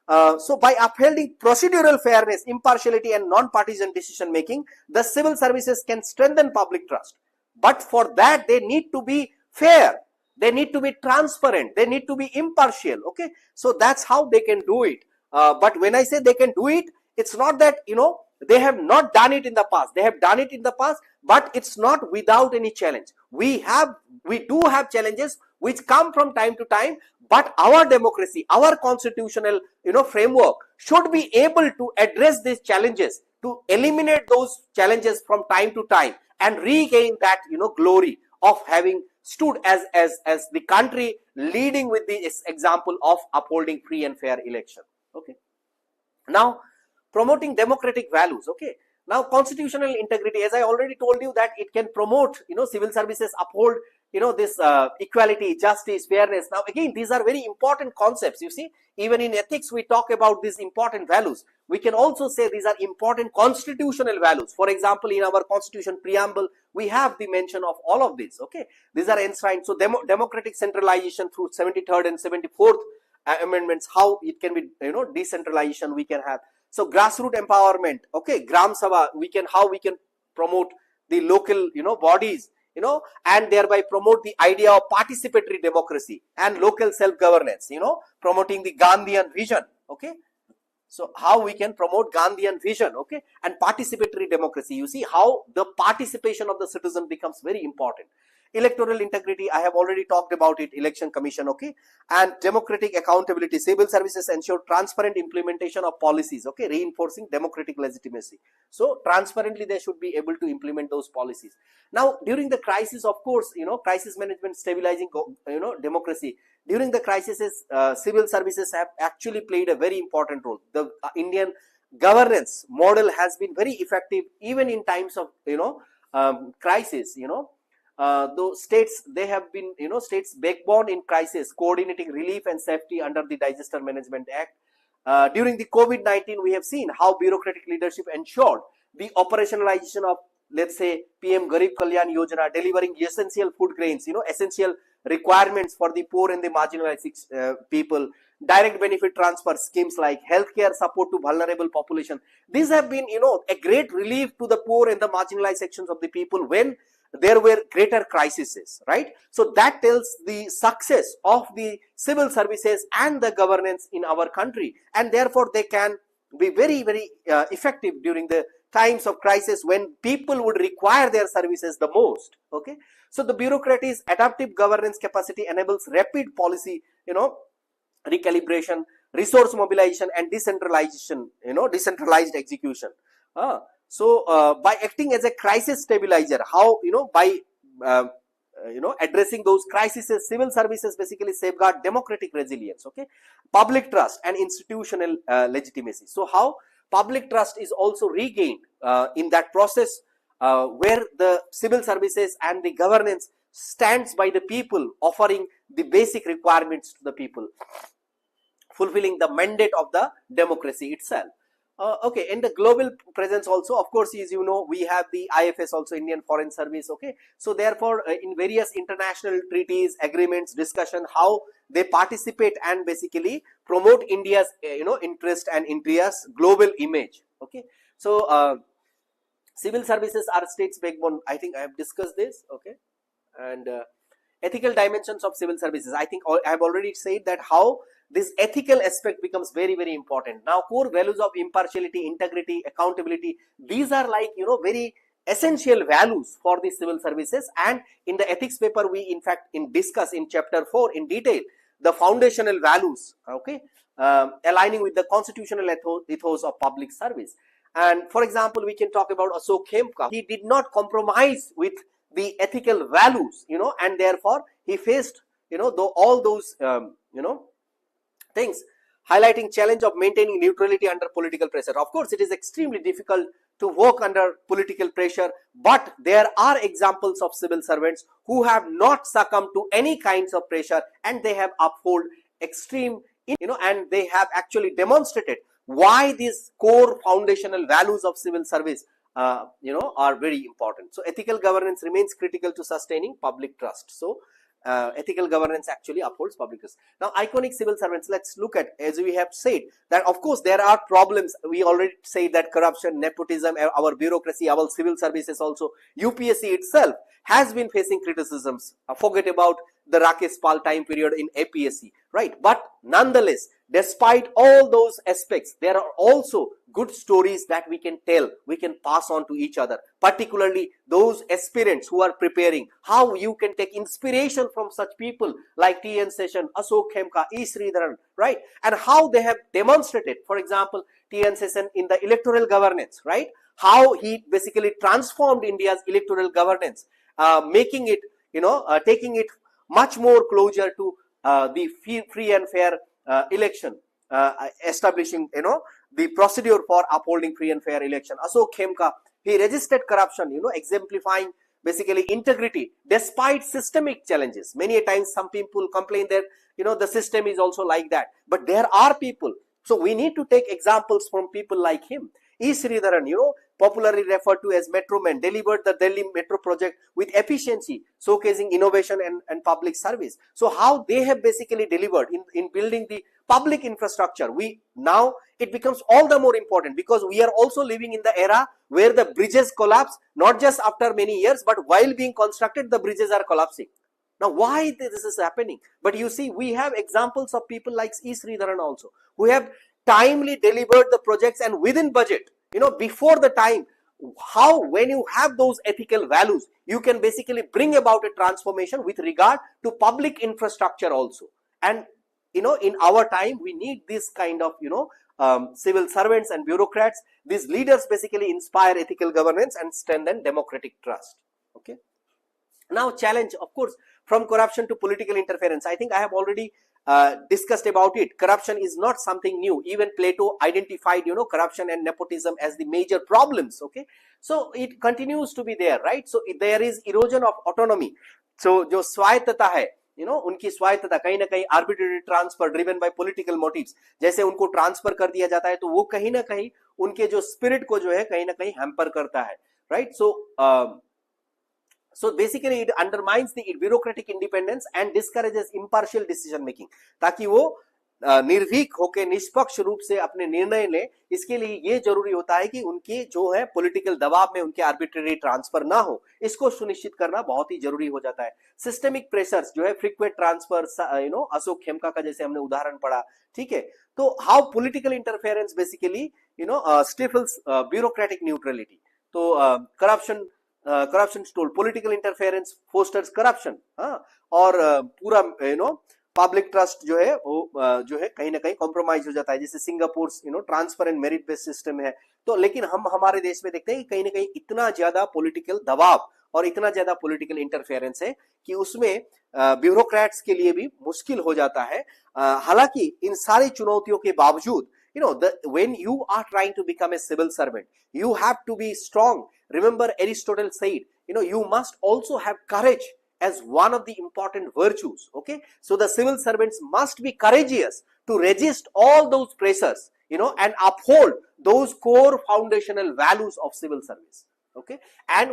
So by upholding procedural fairness, impartiality and non-partisan decision making, the civil services can strengthen public trust. But for that, they need to be fair, they need to be transparent, they need to be impartial. Okay, so that's how they can do it. But when I say they can do it, it's not that they have not done it in the past. They have done it in the past, but it's not without any challenge. We do have challenges which come from time to time, but our democracy, our constitutional framework should be able to address these challenges, to eliminate those challenges from time to time and regain that glory of having stood as the country leading with this example of upholding free and fair election. Okay, now promoting democratic values. Okay, now constitutional integrity, as I already told you, that it can promote civil services uphold this equality, justice, fairness. Now again, these are very important concepts. You see, even in ethics we talk about these important values. We can also say these are important constitutional values. For example, in our constitution preamble we have the mention of all of this. Okay, these are enshrined. So democratic centralization through 73rd and 74th amendments, how it can be decentralization we can have. So grassroots empowerment, okay, Gram Sabha, how we can promote the local bodies, and thereby promote the idea of participatory democracy and local self-governance, promoting the Gandhian vision. Okay, so how we can promote Gandhian vision, okay, and participatory democracy. You see how the participation of the citizen becomes very important. Electoral integrity, I have already talked about it, Election Commission, okay, and democratic accountability. Civil services ensure transparent implementation of policies, okay, reinforcing democratic legitimacy. So transparently they should be able to implement those policies. Now during the crisis, of course, crisis management, stabilizing democracy. During the crises, civil services have actually played a very important role. The Indian governance model has been very effective even in times of crisis. Those states, they have been states backbone in crisis, coordinating relief and safety under the Disaster Management Act. During the COVID-19, we have seen how bureaucratic leadership ensured the operationalization of, let's say, PM Garib Kalyan Yojana, delivering essential food grains, essential requirements for the poor and the marginalized people. Direct benefit transfer schemes like healthcare support to vulnerable population. These have been a great relief to the poor and the marginalized sections of the people when there were greater crises, right? So that tells the success of the civil services and the governance in our country, and therefore they can be very, very effective during the times of crisis when people would require their services the most. Okay, so the bureaucracy's adaptive governance capacity enables rapid policy recalibration, resource mobilization and decentralization, decentralized execution. So by acting as a crisis stabilizer, how by addressing those crises, civil services basically safeguard democratic resilience, okay, public trust and institutional legitimacy. So how public trust is also regained in that process, where the civil services and the governance stands by the people, offering the basic requirements to the people, fulfilling the mandate of the democracy itself. Okay, in the global presence also, of course, as you know, we have the IFS also, Indian Foreign Service. Okay, so therefore in various international treaties, agreements, discussion, how they participate and basically promote India's interest and India's global image. Okay, so civil services are states backbone. I think I have discussed this. Okay, and ethical dimensions of civil services, I think I have already said that how this ethical aspect becomes very, very important. Now core values of impartiality, integrity, accountability, these are like very essential values for the civil services, and in the ethics paper we in fact discuss in chapter 4 in detail the foundational values, okay, aligning with the constitutional ethos of public service. And for example, we can talk about Ashok Khemka. He did not compromise with the ethical values, and therefore he faced, all those, things, highlighting challenge of maintaining neutrality under political pressure. Of course, it is extremely difficult to work under political pressure, but there are examples of civil servants who have not succumbed to any kinds of pressure, and they have upheld extreme, and they have actually demonstrated why these core foundational values of civil service, are very important. So ethical governance remains critical to sustaining public trust. So ethical governance actually upholds public trust. Now, iconic civil servants, let's look at, as we have said, that of course there are problems. We already say that corruption, nepotism, our bureaucracy, our civil services also, UPSC itself has been facing criticisms. Forget about the Rakesh Pal time period in APSC, right? But nonetheless, despite all those aspects, there are also good stories that we can tell, we can pass on to each other, particularly those aspirants who are preparing, how you can take inspiration from such people like T.N. Session, Ashok Khemka, E. Sridharan, right? And how they have demonstrated, for example, T.N. Session in the electoral governance, right? How he basically transformed India's electoral governance, making it, taking it much more closer to the free and fair election, establishing, the procedure for upholding free and fair election. Ashok Khemka, he resisted corruption, exemplifying basically integrity despite systemic challenges. Many a times some people complain that, the system is also like that, but there are people. So we need to take examples from people like him. E. Sridharan, popularly referred to as Metro Man, delivered the Delhi Metro project with efficiency, showcasing innovation and public service. So how they have basically delivered in building the public infrastructure. Now it becomes all the more important because we are also living in the era where the bridges collapse, not just after many years, but while being constructed, the bridges are collapsing. Now, why this is happening? But you see, we have examples of people like E. Sridharan also, who have timely delivered the projects and within budget, before the time. How, when you have those ethical values, you can basically bring about a transformation with regard to public infrastructure also. And, in our time, we need this kind of, civil servants and bureaucrats. These leaders basically inspire ethical governance and strengthen democratic trust. Okay. Now, challenge, of course, from corruption to political interference. I think I have already discussed about it. Corruption is not something new. Even Plato identified, corruption and nepotism as the major problems. Okay, so it continues to be there, right? So there is erosion of autonomy. So जो स्वायत्तता है, उनकी स्वायत्तता कहीं ना कहीं arbitrary transfer driven by political motives, जैसे उनको ट्रांसफर कर दिया जाता है, तो वो कहीं ना कहीं उनके जो स्पिरिट को जो है कहीं ना कहीं हैम्पर करता है, right? So basically it undermines the bureaucratic independence and discourages impartial decision making. ताकि वो निर्भीक होकर निष्पक्ष रूप से अपने निर्णय ले, इसके लिए ये जरूरी होता है कि उनके जो है पॉलिटिकल दबाव में उनके आर्बिट्रेरी ट्रांसफर ना हो, इसको सुनिश्चित करना बहुत ही जरूरी हो जाता है. सिस्टेमिक प्रेशर्स जो है फ्रीक्वेंट ट्रांसफर, अशोक खेमका का जैसे हमने उदाहरण पढ़ा, ठीक है. तो how political interference basically stifles bureaucratic neutrality. तो corruption told political interference fosters corruption, और पूरा पब्लिक ट्रस्ट जो है वो जो है कहीं ना कहीं कॉम्प्रोमाइज हो जाता है. जैसे Singapore transfer and merit based system है, तो लेकिन हम हमारे देश में देखते हैं कि कहीं ना कहीं इतना ज्यादा पॉलिटिकल दबाव और इतना ज्यादा पॉलिटिकल इंटरफेरेंस है कि उसमें ब्यूरोक्रेट्स के लिए भी मुश्किल हो जाता है. हालांकि इन सारी चुनौतियों के बावजूद, when you are trying to become a civil servant, you have to be strong. Remember, Aristotle said, you must also have courage as one of the important virtues. Okay, so the civil servants must be courageous to resist all those pressures, and uphold those core foundational values of civil service. Okay, and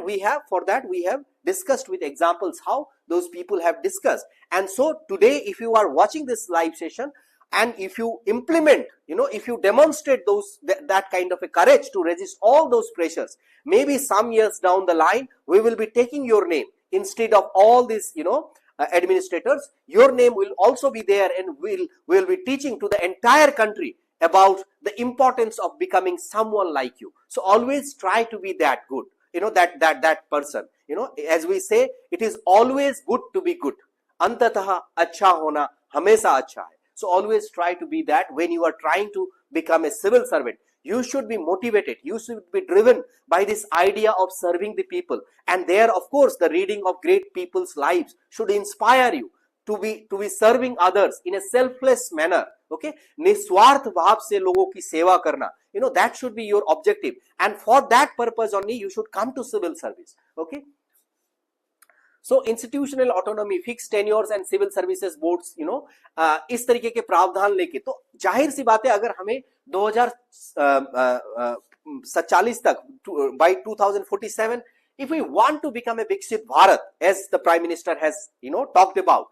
for that we have discussed with examples how those people have discussed. And so today, if you are watching this live session, and if you implement, if you demonstrate that kind of a courage to resist all those pressures, maybe some years down the line, we will be taking your name instead of all these, administrators. Your name will also be there, and we'll be teaching to the entire country about the importance of becoming someone like you. So always try to be that good, that person. As we say, it is always good to be good. Antatah acha hona hamesha acha hai. So always try to be that when you are trying to become a civil servant. You should be motivated, you should be driven by this idea of serving the people, and there of course the reading of great people's lives should inspire you to be serving others in a selfless manner. Okay, निस्वार्थ भाव से लोगों की सेवा करना, that should be your objective, and for that purpose only you should come to civil service. Okay, so institutional autonomy, fixed tenures and civil services boards, इस तरीके के प्रावधान लेके, तो जाहिर सी बात है अगर हमें 2047 तक by 2047 if we want to become a Viksit Bharat, as the Prime Minister has talked about,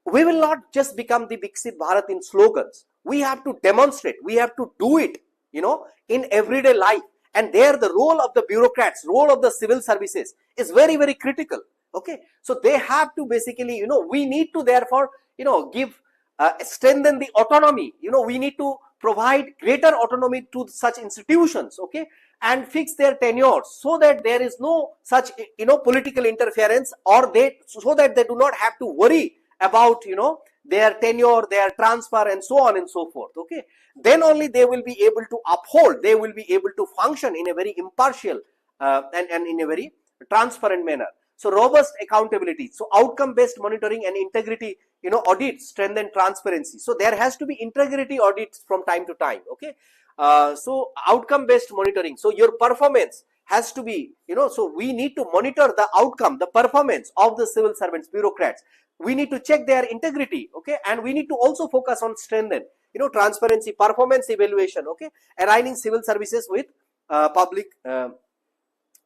we will not just become the Viksit Bharat in slogans. We have to demonstrate, we have to do it in everyday life, and there the role of the bureaucrats, role of the civil services is very, very critical. Okay, so they have to basically, we need to therefore, give, strengthen the autonomy. We need to provide greater autonomy to such institutions. Okay, and fix their tenures so that there is no such, political interference, or so that they do not have to worry about, their tenure, their transfer, and so on and so forth. Okay, then only they will be able to uphold, they will be able to function in a very impartial and in a very transparent manner. So robust accountability, so outcome based monitoring and integrity, audits strengthen transparency. So there has to be integrity audits from time to time. Okay, so outcome based monitoring, so your performance has to be, so we need to monitor the outcome, the performance of the civil servants, bureaucrats. We need to check their integrity. Okay, and we need to also focus on strengthen, transparency, performance evaluation. Okay, aligning civil services with public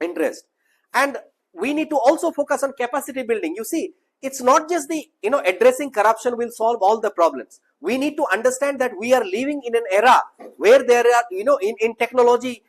interest. And we need to also focus on capacity building. You see, it's not just the, addressing corruption will solve all the problems. We need to understand that we are living in an era where there are, in technology,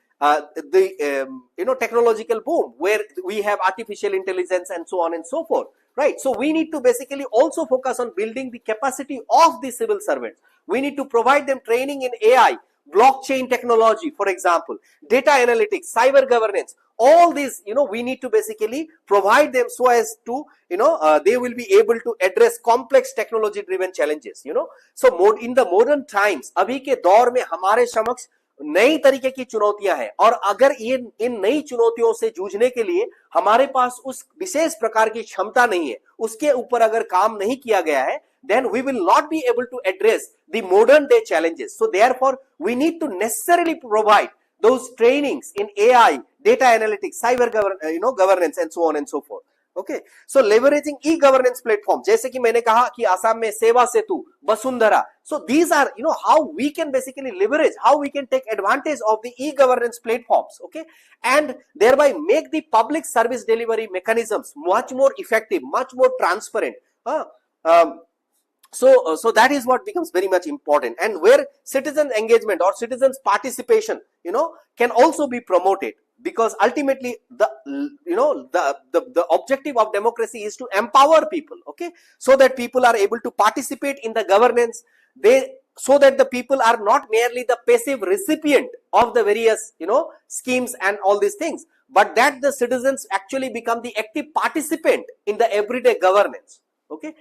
technological boom, where we have artificial intelligence and so on and so forth, right? So we need to basically also focus on building the capacity of the civil servants. We need to provide them training in AI, blockchain technology, for example, data analytics, cyber governance. All these, we need to basically provide them so as to, they will be able to address complex technology driven challenges. So in the modern times, अभी के दौर में हमारे समक्ष नई तरीके की चुनौतियां हैं, और अगर इन नई चुनौतियों से जूझने के लिए हमारे पास उस विशेष प्रकार की क्षमता नहीं है, उसके ऊपर अगर काम नहीं किया गया है, then we will not be able to address the modern day challenges. So therefore, we need to necessarily provide those trainings in AI, data analytics, cyber governance, and so on and so forth. Okay, so leveraging e-governance platform, जैसे कि मैंने कहा कि आसाम में सेवा सेतु, Vasundhara. So these are, how we can basically leverage, how we can take advantage of the e-governance platforms. Okay, and thereby make the public service delivery mechanisms much more effective, much more transparent. So that is what becomes very much important, and where citizen engagement or citizens participation, can also be promoted, because ultimately the objective of democracy is to empower people. Okay, so that people are able to participate in the governance, so that the people are not merely the passive recipient of the various schemes and all these things, but that the citizens actually become the active participant in the everyday governance. Okay,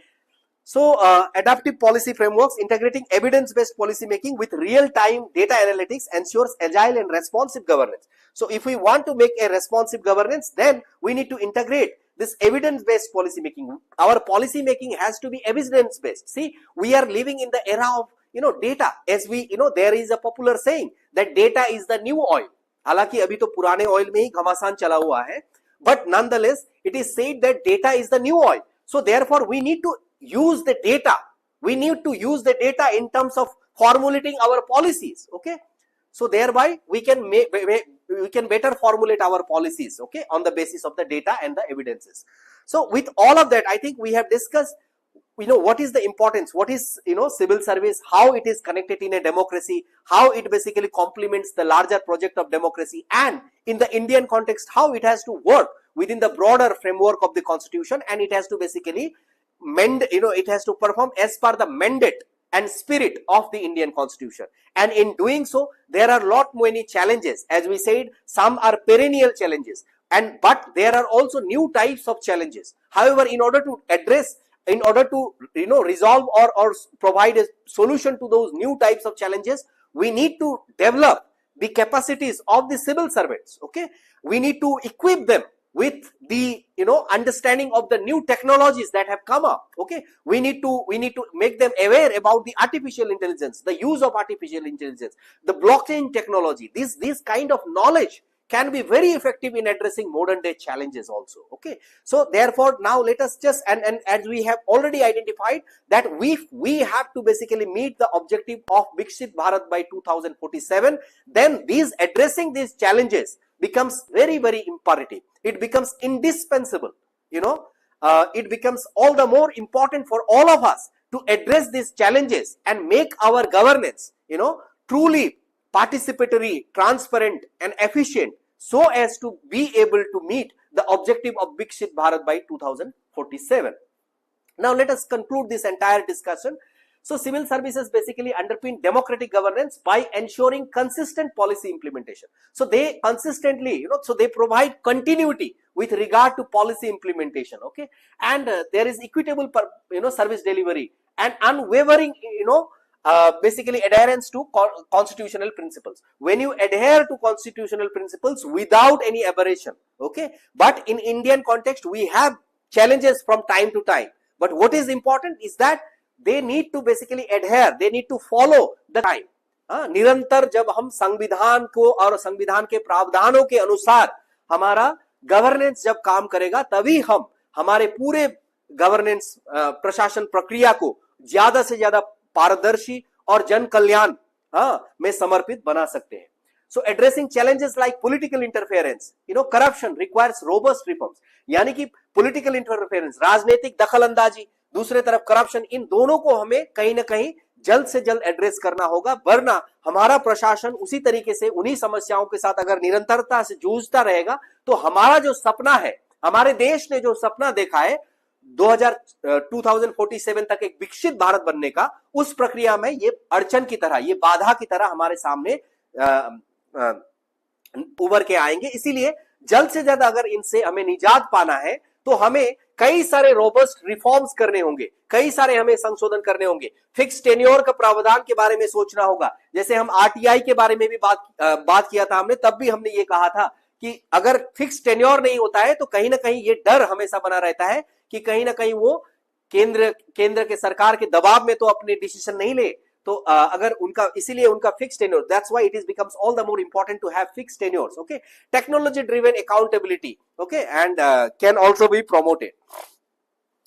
so adaptive policy frameworks, integrating evidence-based policy making with real-time data analytics ensures agile and responsive governance. So if we want to make a responsive governance, then we need to integrate this evidence-based policy making. Our policy making has to be evidence-based. See, we are living in the era of data. As we there is a popular saying that data is the new oil. हालांकि अभी तो पुराने oil में ही घमासान चला हुआ है, but nonetheless it is said that data is the new oil. So therefore we need to use the data. We need to use the data in terms of formulating our policies. Okay, so thereby we can better formulate our policies. Okay, on the basis of the data and the evidences. So with all of that, I think we have discussed what is the importance, what is civil service, how it is connected in a democracy, how it basically complements the larger project of democracy, and in the Indian context how it has to work within the broader framework of the constitution, and it has to basically it has to perform as per the mandate and spirit of the Indian constitution. And in doing so, there are lot many challenges. As we said, some are perennial challenges, but there are also new types of challenges. However, in order to address in order to resolve or provide a solution to those new types of challenges, we need to develop the capacities of the civil servants. Okay, we need to equip them with the understanding of the new technologies that have come up. Okay, we need to make them aware about the artificial intelligence, the use of artificial intelligence, the blockchain technology. This kind of knowledge can be very effective in addressing modern day challenges also. Okay, so therefore now let us just and as we have already identified that we have to basically meet the objective of Viksit Bharat by 2047, then addressing these challenges becomes very, very imperative. It becomes indispensable. It becomes all the more important for all of us to address these challenges and make our governance truly participatory, transparent and efficient, so as to be able to meet the objective of Viksit Bharat by 2047. Now let us conclude this entire discussion. So civil services basically underpin democratic governance by ensuring consistent policy implementation. So they consistently, so they provide continuity with regard to policy implementation. Okay, and there is equitable, service delivery and unwavering, basically adherence to constitutional principles. When you adhere to constitutional principles without any aberration, okay, but in Indian context we have challenges from time to time, but what is important is that they need to basically adhere, they need to follow the time. निरंतर जब हम संविधान को और संविधान के प्रावधानों के अनुसार हमारा गवर्नेंस जब काम करेगा, तभी हम हमारे पूरे गवर्नेंस प्रशासन प्रक्रिया को ज्यादा से ज्यादा पारदर्शी और जन कल्याण में समर्पित बना सकते हैं. So addressing challenges like political interference, corruption requires robust reforms. यानी कि political interference, राजनीतिक दखलंदाजी, दूसरे तरफ करप्शन, इन दोनों को हमें कहीं ना कहीं जल्द से जल्द एड्रेस करना होगा, वरना हमारा प्रशासन उसी तरीके से उन्हीं समस्याओं के साथ अगर निरंतरता से जूझता रहेगा तो हमारा जो सपना है, हमारे देश ने जो सपना देखा है 2047 तक एक विकसित भारत बनने का, उस प्रक्रिया में ये अड़चन की तरह, ये बाधा की तरह हमारे सामने उभर के आएंगे. इसीलिए जल्द से जल्द अगर इनसे हमें निजात पाना है तो हमें कई सारे रोबस्ट रिफॉर्म्स करने होंगे, कई सारे हमें संशोधन करने होंगे. फिक्स टेन्योर का प्रावधान के बारे में सोचना होगा. जैसे हम आरटीआई के बारे में भी बात किया था हमने, तब भी हमने ये कहा था कि अगर फिक्स टेन्योर नहीं होता है तो कहीं ना कहीं ये डर हमेशा बना रहता है कि कहीं ना कहीं वो केंद्र के सरकार के दबाव में तो अपने डिसीजन नहीं ले, तो अगर उनका, इसीलिए उनका fix tenure, that's why it is becomes all the more important to have fix tenures. Okay, technology driven accountability, okay, and can also be promoted.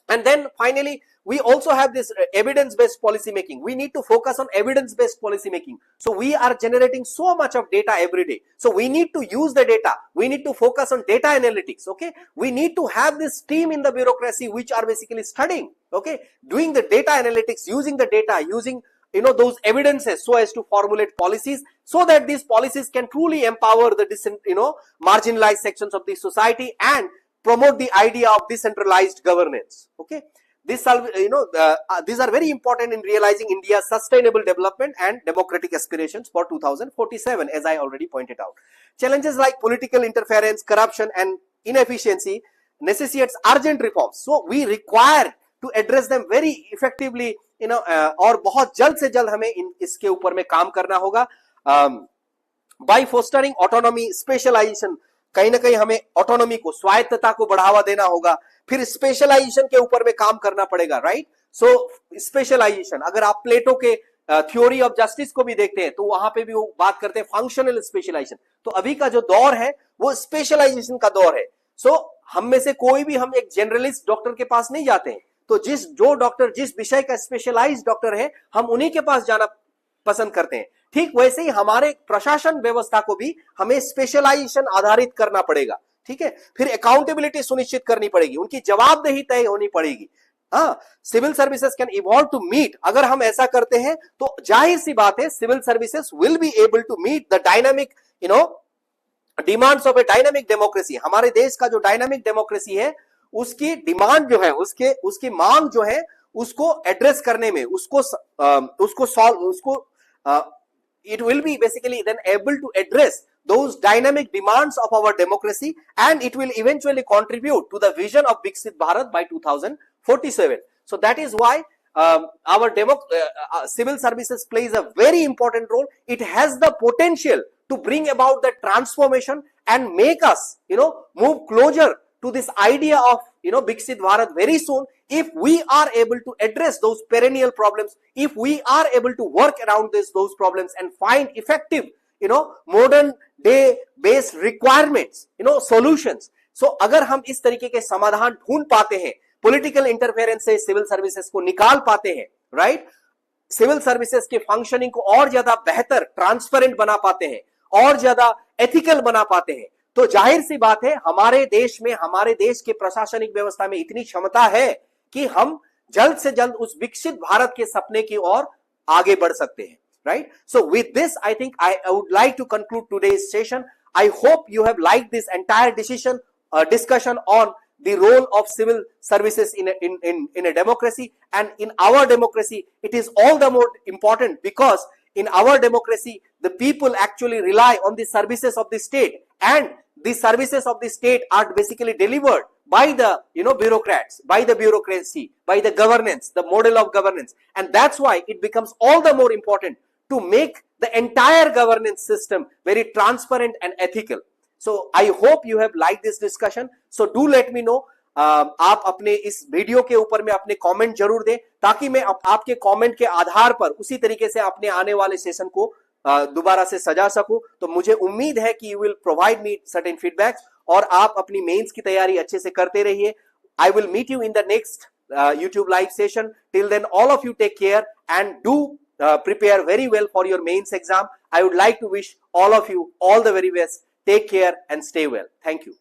And then finally we also have this evidence based policy making. We need to focus on evidence based policy making. So we are generating so much of data every day, so we need to use the data, we need to focus on data analytics. Okay, we need to have this team in the bureaucracy which are basically studying, okay, doing the data analytics, using the data, using those evidences so as to formulate policies, so that these policies can truly empower the marginalized sections of the society and promote the idea of decentralized governance. Okay, these are very important in realizing India's sustainable development and democratic aspirations for 2047, as I already pointed out. Challenges like political interference, corruption and inefficiency necessitates urgent reforms, so we require to address them very effectively, और बहुत जल्द से जल्द हमें इसके ऊपर में काम करना होगा. बाय फोस्टरिंग ऑटोनॉमी, स्पेशलाइजेशन, कहीं ना कहीं हमें ऑटोनॉमी को, स्वायत्तता को बढ़ावा देना होगा. फिर स्पेशलाइजेशन के ऊपर में काम करना पड़ेगा, राइट. सो स्पेशलाइजेशन, अगर आप प्लेटो के थ्योरी ऑफ जस्टिस को भी देखते हैं तो वहां पे भी वो बात करते हैं फंक्शनल स्पेशलाइजेशन. तो अभी का जो दौर है वो स्पेशलाइजेशन का दौर है. सो हम में से कोई भी हम एक जनरलिस्ट डॉक्टर के पास नहीं जाते हैं, तो जो डॉक्टर जिस विषय का स्पेशलाइज्ड डॉक्टर है हम उन्हीं के पास जाना पसंद करते हैं. ठीक वैसे ही हमारे प्रशासन व्यवस्था को भी हमें स्पेशलाइजेशन आधारित करना पड़ेगा. ठीक है, फिर अकाउंटेबिलिटी सुनिश्चित करनी पड़ेगी, उनकी जवाबदेही तय होनी पड़ेगी. Civil services can evolve to meet, अगर हम ऐसा करते हैं तो जाहिर सी बात है civil services will be able to meet the dynamic demands of a dynamic democracy. हमारे देश का जो डायनामिक डेमोक्रेसी है उसकी डिमांड जो है, उसकी मांग जो है, उसको एड्रेस करने में, it will be basically then able to address those dynamic demands of our democracy, and it will eventually contribute to the vision of Viksit Bharat by 2047. So that is why our civil services plays a very important role. It has the potential to bring about the transformation and make us, move closer to this idea of, Viksit Bharat very soon, if we are able to address those perennial problems, if we are able to work around those problems and find effective, modern day based requirements, solutions. So अगर हम इस तरीके के समाधान ढूंढ पाते हैं, political interference से सिविल सर्विसेज को निकाल पाते हैं, राइट, सिविल सर्विसेज के फंक्शनिंग को और ज्यादा बेहतर, ट्रांसपेरेंट बना पाते हैं, और ज्यादा एथिकल बना पाते हैं, तो जाहिर सी बात है हमारे देश में, हमारे देश के प्रशासनिक व्यवस्था में इतनी क्षमता है कि हम जल्द से जल्द उस विकसित भारत के सपने की ओर आगे बढ़ सकते हैं, right? So with this, I think I would like to conclude today's session. I hope you have liked this entire discussion on the role of civil services in a democracy, and in our democracy it is all the more important because in our democracy the people actually rely on the services of the state, and the services of the state are basically delivered by the bureaucrats, by the bureaucracy, by the governance, the model of governance, and that's why it becomes all the more important to make the entire governance system very transparent and ethical. So I hope you have liked this discussion. So do let me know. आप अपने इस video के ऊपर में अपने comment जरूर दें, ताकि मैं आपके कमेंट के आधार पर उसी तरीके से अपने आने वाले सेशन को दोबारा से सजा सकूं. तो मुझे उम्मीद है कि you will provide me certain feedbacks, और आप अपनी मेंस की तैयारी अच्छे से करते रहिए. I will meet you in the next YouTube live session. Till then, all of you take care and do prepare very well for your mains exam. I would like to wish all of you all the very best. Take care and stay well. Thank you.